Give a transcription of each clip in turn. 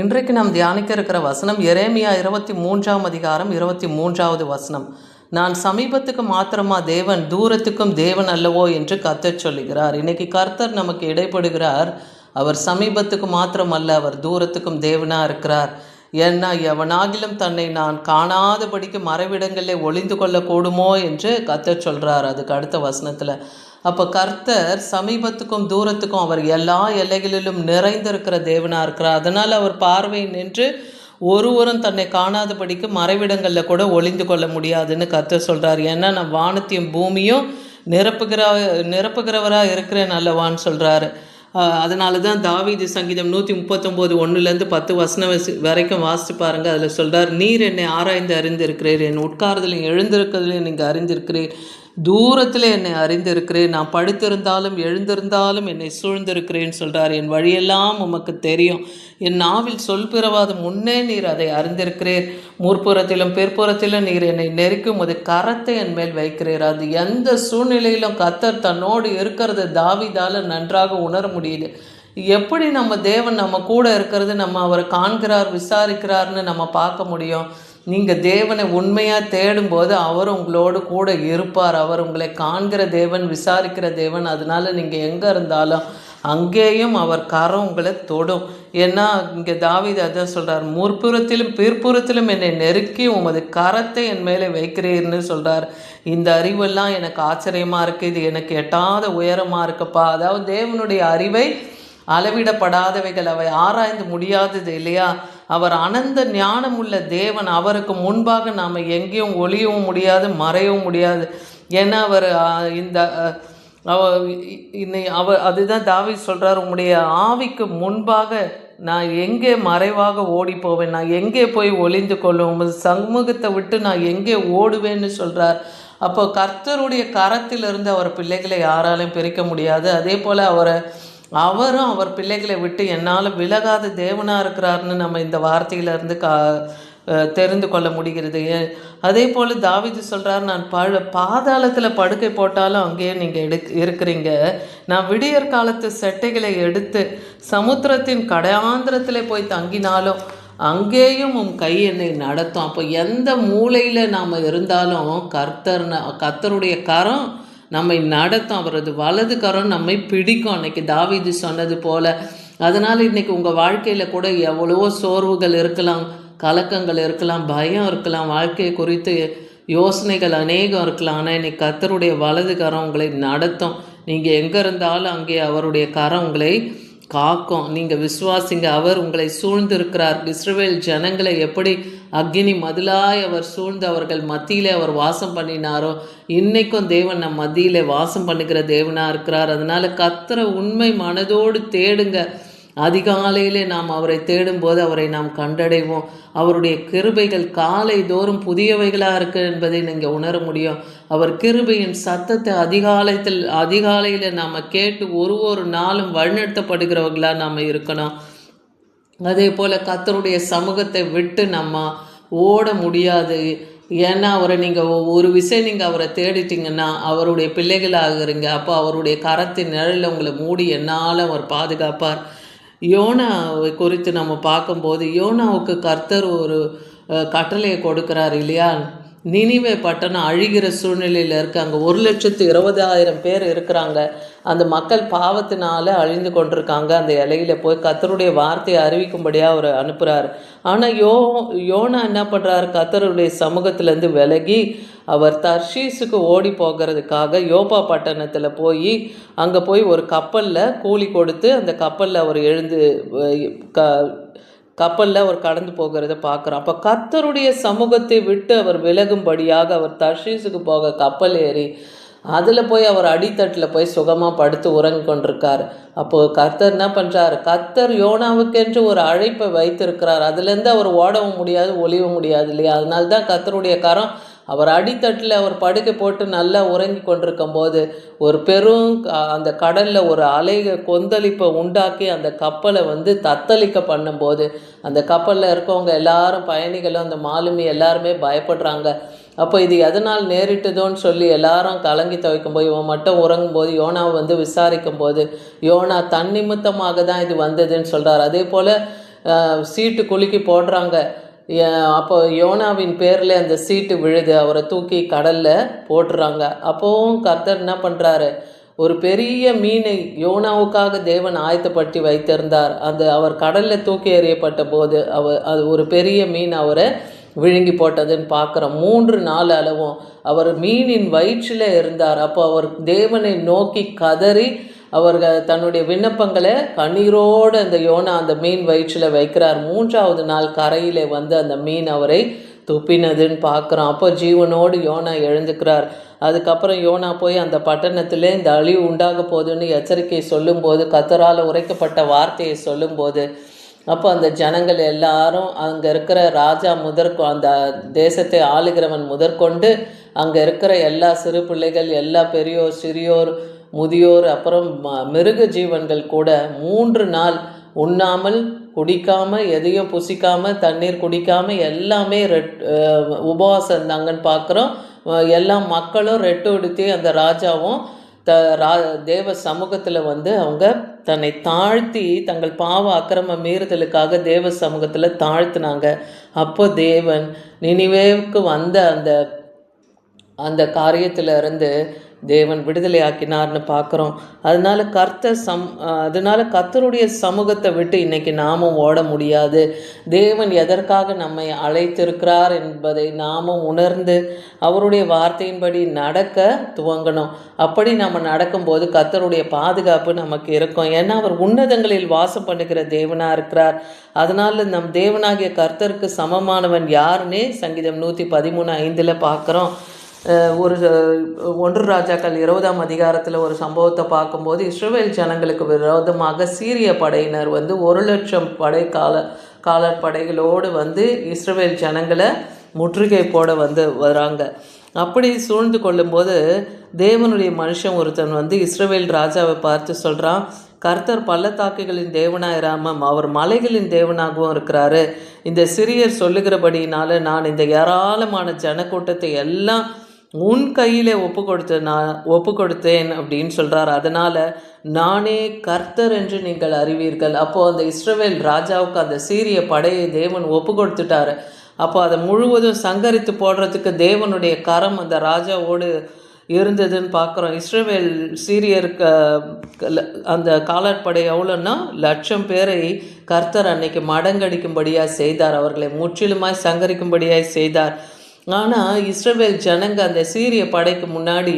இன்றைக்கு நாம் தியானிக்க இருக்கிற வசனம் எரேமியா 23ஆம் அதிகாரம் 23வது வசனம். நான் சமீபத்துக்கு மாத்திரமா தேவன், தூரத்துக்கும் தேவன் அல்லவோ என்று கர்த்தர் சொல்லுகிறார். இன்னைக்கு கர்த்தர் நமக்கு இடைப்படுகிறார். அவர் சமீபத்துக்கு மாத்திரம் அல்ல, அவர் தூரத்துக்கும் தேவனாக இருக்கிறார். ஏன்னா எவனாகிலும் தன்னை நான் காணாதபடிக்கு மறைவிடங்களில் ஒளிந்து கொள்ளக்கூடுமோ என்று கர்த்தர் சொல்கிறார் அதுக்கு அடுத்த வசனத்தில். அப்போ கர்த்தர் சமீபத்துக்கும் தூரத்துக்கும் அவர் எல்லா எல்லைகளிலும் நிறைந்திருக்கிற தேவனாக இருக்கிறார். அதனால் அவர் பார்வை நின்று ஒருவரும் தன்னை காணாதபடிக்கு மறைவிடங்களில் கூட ஒளிந்து கொள்ள முடியாதுன்னு கர்த்தர் சொல்கிறார். ஏன்னா நான் வானத்தையும் பூமியும் நிரப்புகிறவராக இருக்கிறேன் அல்லவான்னு சொல்கிறாரு. அதனால தான் தாவீது சங்கீதம் 139 1லேருந்து 10 வசனம் வரைக்கும் வாசித்து பாருங்கள். அதில் சொல்கிறார், நீர் என்னை ஆராய்ந்து அறிந்திருக்கிறீர், என் உட்கார்தலையும் எழுந்திருக்கிறதுலையும் நீங்கள் அறிந்திருக்கிறீர், தூரத்தில் என்னை அறிந்திருக்கிறேன், நான் படுத்திருந்தாலும் எழுந்திருந்தாலும் என்னை சூழ்ந்திருக்கிறேன்னு சொல்கிறார். என் வழியெல்லாம் உமக்கு தெரியும், என் நாவில் சொல் பிறவாத முன்னே நீர் அதை அறிந்திருக்கிறீர், முற்புறத்திலும் பிற்புறத்திலும் நீர் என்னை நெருக்கும் போது கரத்தை என் மேல் வைக்கிறீர். அது எந்த சூழ்நிலையிலும் கர்த்தர் தன்னோடு இருக்கிறத தாவீதால் நன்றாக உணர முடியுது. எப்படி நம்ம தேவன் நம்ம கூட இருக்கிறது, நம்ம அவரை காண்கிறார் விசாரிக்கிறார்னு நம்ம பார்க்க முடியும். நீங்கள் தேவனை உண்மையாக தேடும்போது அவர் உங்களோடு கூட இருப்பார். அவர் உங்களை காண்கிற தேவன், விசாரிக்கிற தேவன். அதனால் நீங்கள் எங்கே இருந்தாலும் அங்கேயும் அவர் கரம் உங்களை தொடும். ஏன்னா இங்கே தாவீது அதான் சொல்கிறார், முற்புறத்திலும் பிற்புறத்திலும் என்னை நெருக்கி உமது கரத்தை என் மேலே வைக்கிறீர்னு சொல்கிறார். இந்த அறிவெல்லாம் எனக்கு ஆச்சரியமாக இருக்குது, இது எனக்கு எட்டாத உயரமாக இருக்குப்பா. அதாவது தேவனுடைய அறிவை அளவிடப்படாதவைகள், அவை ஆராய்ந்து முடியாதது இல்லையா. அவர் அனந்த ஞானம் உள்ள தேவன். அவருக்கு முன்பாக நாம் எங்கேயும் ஒளியவும் முடியாது, மறையவும் முடியாது. ஏன்னா அவர் அதுதான் தாவீது சொல்கிறார், உங்களுடைய ஆவிக்கு முன்பாக நான் எங்கே மறைவாக ஓடி போவேன், நான் எங்கே போய் ஒளிந்து கொள்ளும், உமது சமூகத்தை விட்டு நான் எங்கே ஓடுவேன்னு சொல்கிறார். அப்போ கர்த்தருடைய கரத்திலிருந்து அவர் பிள்ளைகளை யாராலையும் பிரிக்க முடியாது. அதே போல் அவரும் அவர் பிள்ளைகளை விட்டு என்னால் விலகாத தேவனாக இருக்கிறார்னு நம்ம இந்த வார்த்தையிலேருந்து தெரிந்து கொள்ள முடிகிறது. அதே போல் தாவீது சொல்கிறார், நான் பாதாளத்தில் படுக்கை போட்டாலும் அங்கேயே நீங்கள் இருக்கிறீங்க, நான் விடியற் காலத்து செட்டைகளை எடுத்து சமுத்திரத்தின் கடையாந்திரத்தில் போய் தங்கினாலும் அங்கேயும் உன் கை என்னை நடத்தும். அப்போ எந்த மூலையில் நாம் இருந்தாலும் கர்த்தருடைய கரம் நம்மை நடத்தும், அவரது வலது கரம் நம்மை பிடிக்கும். அன்னைக்கு தாவீது சொன்னது போல். அதனால் இன்றைக்கி உங்கள் வாழ்க்கையில் கூட எவ்வளவோ சோர்வுகள் இருக்கலாம், கலக்கங்கள் இருக்கலாம், பயம் இருக்கலாம், வாழ்க்கையை குறித்து யோசனைகள் அநேகம் இருக்கலாம். ஆனால் இன்றைக்கி கர்த்தருடைய வலது கரம் உங்களை நடத்தும். நீங்கள் எங்கே இருந்தாலும் அங்கே அவருடைய கரம் உங்களை காக்கும். நீங்கள் விசுவாசிங்க, அவர் உங்களை சூழ்ந்திருக்கிறார். இஸ்ரவேல் ஜனங்களை எப்படி அக்னி மதிலாய் அவர் சூழ்ந்து அவர்கள் மத்தியிலே அவர் வாசம் பண்ணினாரோ, இன்னைக்கும் தேவன் நம் மத்தியிலே வாசம் பண்ணுகிற தேவனாக இருக்கிறார். அதனால் கர்த்தரை உண்மை மனதோடு தேடுங்க. அதிகாலையிலே நாம் அவரை தேடும்போது அவரை நாம் கண்டடைவோம். அவருடைய கிருபைகள் காலை தோறும் புதியவைகளாக இருக்கு என்பதை நீங்கள் உணர முடியும். அவர் கிருபையின் சத்தத்தை அதிகாலையில் நாம் கேட்டு ஒரு நாளும் வழிநடத்தப்படுகிறவர்களாக நாம் இருக்கணும். அதே போல் கர்த்தருடைய சமூகத்தை விட்டு நம்ம ஓட முடியாது. ஏன்னா அவரை நீங்கள் ஒரு விஷயம் நீங்கள் அவரை தேடிட்டிங்கன்னா அவருடைய பிள்ளைகளாகிறீங்க. அப்போ அவருடைய கரத்தின் நிழலில் உங்களை மூடி என்னால் அவர் பாதுகாப்பார். யோனாவை குறித்து நம்ம பார்க்கும்போது யோனாவுக்கு கர்த்தர் ஒரு கட்டளையை கொடுக்குறார் இல்லையா. நினிவே பட்டணம் அழிகிற சூழ்நிலையில் இருக்குது. அங்கே 1,20,000 பேர் இருக்கிறாங்க. அந்த மக்கள் பாவத்தினால அழிந்து கொண்டிருக்காங்க. அந்த இலையில் போய் கர்த்தருடைய வார்த்தையை அறிவிக்கும்படியாக அவர் அனுப்புகிறார். ஆனால் யோனா என்ன பண்ணுறாரு, கர்த்தருடைய சமூகத்திலேருந்து விலகி அவர் தர்ஷீஸுக்கு ஓடி போகிறதுக்காக யோப்பா பட்டணத்தில் அங்கே போய் ஒரு கப்பலில் கூலி கொடுத்து அந்த கப்பலில் அவர் கப்பலில் அவர் கடந்து போகிறத பார்க்குறோம். அப்போ கர்த்தருடைய சமூகத்தை விட்டு அவர் விலகும்படியாக அவர் தர்ஷீஸுக்கு போக கப்பல் ஏறி அதில் போய் அவர் அடித்தட்டில் போய் சுகமாக படுத்து உறங்கி கொண்டிருக்கார். அப்போது கர்த்தர் என்ன பண்ணுறார், கர்த்தர் யோனாவுக்கென்று ஒரு அழைப்பை வைத்திருக்கிறார். அதுலேருந்து அவர் ஓடவும் முடியாது, ஒளியவும் முடியாது இல்லையா. அதனால்தான் கர்த்தருடைய கரம் அவர் அடித்தட்டில் அவர் படுக்கை போட்டு நல்லா உறங்கி கொண்டிருக்கும் போது ஒரு பெரும் அந்த கடலில் ஒரு அலை கொந்தளிப்பை உண்டாக்கி அந்த கப்பலை தத்தளிக்க பண்ணும்போது அந்த கப்பலில் இருக்கவங்க எல்லாரும், பயணிகளும் அந்த மாலுமி எல்லாருமே பயப்படுறாங்க. அப்போ இது எதனால் நேரிட்டதோன்னு சொல்லி எல்லாரும் கலங்கி துவைக்கும் போது இவன் மட்டும் உறங்கும்போது யோனாவை விசாரிக்கும் போது யோனா தன்னிமித்தமாக தான் இது வந்ததுன்னு சொல்கிறார். அதே போல் சீட்டு குலுக்கி போடுறாங்க. அப்போ யோனாவின் பேரில் அந்த சீட்டு விழுது, அவரை தூக்கி கடலில் போட்டுறாங்க. அப்போவும் கர்த்தர் என்ன பண்ணுறாரு, ஒரு பெரிய மீனை யோனாவுக்காக தேவன் ஆயத்தப்படுத்தி வைத்திருந்தார். அவர் கடலில் தூக்கி எறியப்பட்ட போது அது ஒரு பெரிய மீன் அவரை விழுங்கி போட்டதுன்னு பார்க்குறோம். 3 நாள் அளவும் அவர் மீனின் வயிற்றில் இருந்தார். அப்போ அவர் தேவனை நோக்கி கதறி அவர்கள் தன்னுடைய விண்ணப்பங்களை கண்ணீரோடு அந்த யோனா அந்த மீன் வயிற்றில் வைக்கிறார். 3ஆவது நாள் கரையிலே வந்து அந்த மீன் அவரை துப்பினதுன்னு பார்க்குறோம். அப்போ ஜீவனோடு யோனா எழுந்துக்கிறார். அதுக்கப்புறம் யோனா போய் அந்த பட்டணத்திலே இந்த அழிவு உண்டாக போகுதுன்னு எச்சரிக்கை சொல்லும்போது, கர்த்தரால் உரைக்கப்பட்ட வார்த்தையை சொல்லும்போது, அப்போ அந்த ஜனங்கள் எல்லாரும் அங்கே இருக்கிற ராஜா அந்த தேசத்தை ஆளுகிறவன் முதற்கொண்டு அங்கே இருக்கிற எல்லா சிறு பிள்ளைகள், எல்லா பெரியோர் சிறியோர் முதியோர், அப்புறம் மிருக ஜீவன்கள் கூட 3 நாள் உண்ணாமல் குடிக்காமல் எதையும் புசிக்காமல் தண்ணீர் குடிக்காமல் எல்லாமே உபவாசம் இருந்தாங்கன்னு பார்க்குறோம். எல்லா மக்களும் ரெட்டு உடுத்தி அந்த ராஜாவும் தேவ சமூகத்தில் வந்து அவங்க தன்னை தாழ்த்தி தங்கள் பாவ அக்கிரம மீறுதலுக்காக தேவ சமூகத்தில் தாழ்த்தினாங்க. அப்போ தேவன் நினிவேவுக்கு வந்த அந்த காரியத்திலிருந்து தேவன் விடுதலை ஆக்கினார்னு பார்க்குறோம். அதனால கர்த்தருடைய சமூகத்தை விட்டு இன்னைக்கு நாமும் ஓட முடியாது. தேவன் எதற்காக நம்மை அழைத்திருக்கிறார் என்பதை நாமும் உணர்ந்து அவருடைய வார்த்தையின்படி நடக்க துவங்கணும். அப்படி நம்ம நடக்கும்போது கர்த்தருடைய பாதுகாப்பு நமக்கு இருக்கும். ஏன்னா அவர் உன்னதங்களில் வாசம் பண்ணுகிற தேவனாக இருக்கிறார். அதனால நம் தேவனாகிய கர்த்தருக்கு சமமானவன் யாருன்னே சங்கீதம் 113:5 பார்க்குறோம். 1 ராஜாக்கள் 20ஆம் அதிகாரத்தில் ஒரு சம்பவத்தை பார்க்கும்போது, இஸ்ரவேல் ஜனங்களுக்கு விரோதமாக சீரிய படையினர் வந்து 1,00,000 காலாட்படைகளோடு வந்து இஸ்ரவேல் ஜனங்களை முற்றுகை போட வராங்க. அப்படி சூழ்ந்து கொள்ளும்போது தேவனுடைய மனுஷன் ஒருத்தன் வந்து இஸ்ரவேல் ராஜாவை பார்த்து சொல்கிறான், கர்த்தர் பள்ளத்தாக்குகளின் தேவனாயிராம அவர் மலைகளின் தேவனாகவும் இருக்கிறாரு. இந்த சிறியர் சொல்லுகிறபடினால நான் இந்த ஏராளமான ஜனக்கூட்டத்தை எல்லாம் உன் கையிலே ஒப்பு கொடுத்தேன் அப்படின்னு சொல்கிறார். அதனால் நானே கர்த்தர் என்று நீங்கள் அறிவீர்கள். அப்போது அந்த இஸ்ரவேல் ராஜாவுக்கு அந்த சீரிய படையை தேவன் ஒப்பு கொடுத்துட்டாரு. அப்போ அதை முழுவதும் சங்கரித்து போடுறதுக்கு தேவனுடைய கரம் அந்த ராஜாவோடு இருந்ததுன்னு பார்க்குறோம். இஸ்ரவேல் சீரியருக்கு அந்த காலாட்படை எவ்வளோன்னா 1,00,000 பேரை கர்த்தர் அன்னைக்கு மடங்கடிக்கும்படியாக செய்தார். அவர்களை முற்றிலுமாய் சங்கரிக்கும்படியாக செய்தார். ஆனால் இஸ்ரவேல் ஜனங்க அந்த சீரிய படைக்கு முன்னாடி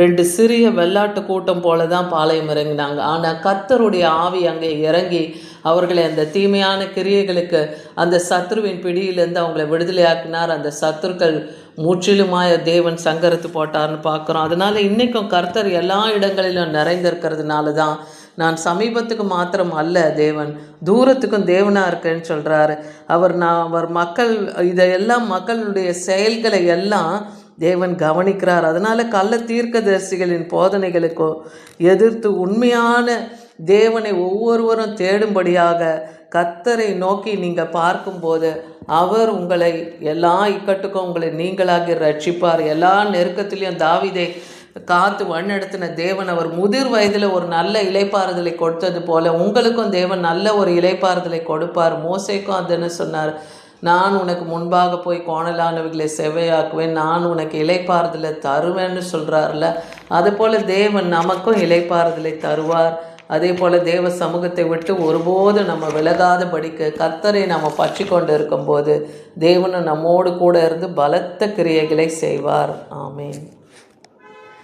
2 சிறிய வெள்ளாட்டு கூட்டம் போல தான் பாளையம் இறங்கினாங்க. ஆனால் கர்த்தருடைய ஆவி அங்கே இறங்கி அவர்களை அந்த தீமையான கிரியைகளுக்கு அந்த சத்ருவின் பிடியிலேருந்து அவங்களை விடுதலையாக்கினார். அந்த சத்துருக்கள் முற்றிலுமாய தேவன் சங்கரித்து போட்டார்னு பார்க்குறோம். அதனால் இன்றைக்கும் கர்த்தர் எல்லா இடங்களிலும் நிறைந்திருக்கிறதுனால தான் நான் சமீபத்துக்கு மாத்திரம் அல்ல, தேவன் தூரத்துக்கும் தேவனாக இருக்கேன்னு சொல்கிறாரு. அவர் மக்கள் இதையெல்லாம் மக்களுடைய செயல்களை எல்லாம் தேவன் கவனிக்கிறார். அதனால் கள்ள தீர்க்கதரிசிகளின் போதனைகளுக்கோ எதிர்த்து உண்மையான தேவனை ஒவ்வொருவரும் தேடும்படியாக கர்த்தரை நோக்கி நீங்கள் பார்க்கும்போது அவர் உங்களை எல்லா இக்கட்டுக்கும் உங்களை நீங்களாகி ரட்சிப்பார். எல்லா நெருக்கத்திலையும் தாவீதை காத்து வழிநடத்தின தேவன் அவர் முதிர் வயதில் ஒரு நல்ல இளைப்பாறுதலை கொடுத்தது போல உங்களுக்கும் தேவன் நல்ல ஒரு இளைப்பாறுதலை கொடுப்பார். மோசேக்கும் அதுன்னு சொன்னார், நான் உனக்கு முன்பாக போய் கோணலானவைகளை செவ்வையாக்குவேன், நான் உனக்கு இளைப்பாறுதலை தருவேன்னு சொல்கிறார்ல. அதுபோல் தேவன் நமக்கும் இளைப்பாறுதலை தருவார். அதே போல் தேவ சமூகத்தை விட்டு ஒருபோதும் நம்ம விலகாதபடிக்கு கர்த்தரை நம்ம பற்றி கொண்டு இருக்கும்போது தேவனும் நம்மோடு கூட இருந்து பலத்த கிரியைகளை செய்வார். ஆமேன்.